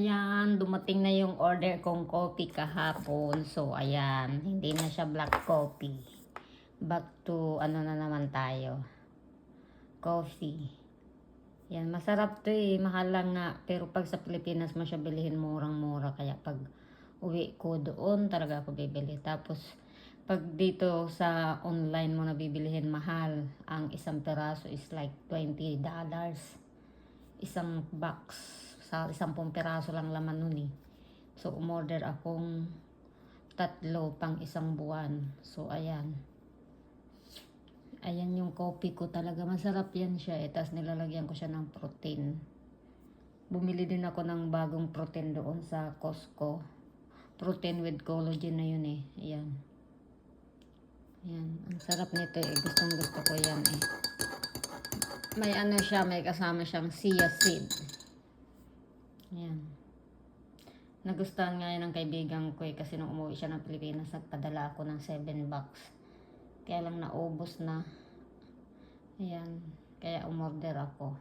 Ayan, dumating na yung order kong coffee kahapon. So, ayan, hindi na siya black coffee. Back to, ano na naman tayo. Coffee. Yan, masarap to eh. Mahal lang nga. Pero pag sa Pilipinas mo siya bilihin, murang-mura. Kaya pag uwi ko doon, talaga ako bibili. Tapos, pag dito sa online mo nabibilihin, mahal. Ang isang peraso is like $20. Isang box. Sa 10 peraso lang laman nun eh. So, umorder akong 3 pang isang buwan. So, ayan. Ayan yung coffee ko talaga. Masarap yan siya eh. Tapos nilalagyan ko siya ng protein. Bumili din ako ng bagong protein doon sa Costco. Protein with collagen na yun eh. Ayan. Ayan. Ang sarap nito eh. Gustong gusto ko yan eh. May ano siya. May kasama siyang chia seed. Ayan. Nagustuhan nga yan ng kaibigan ko eh, kasi nung umuwi siya ng Pilipinas, nagpadala ako ng 7 box. Kaya lang naubos na. Ayan. Kaya umorder ako.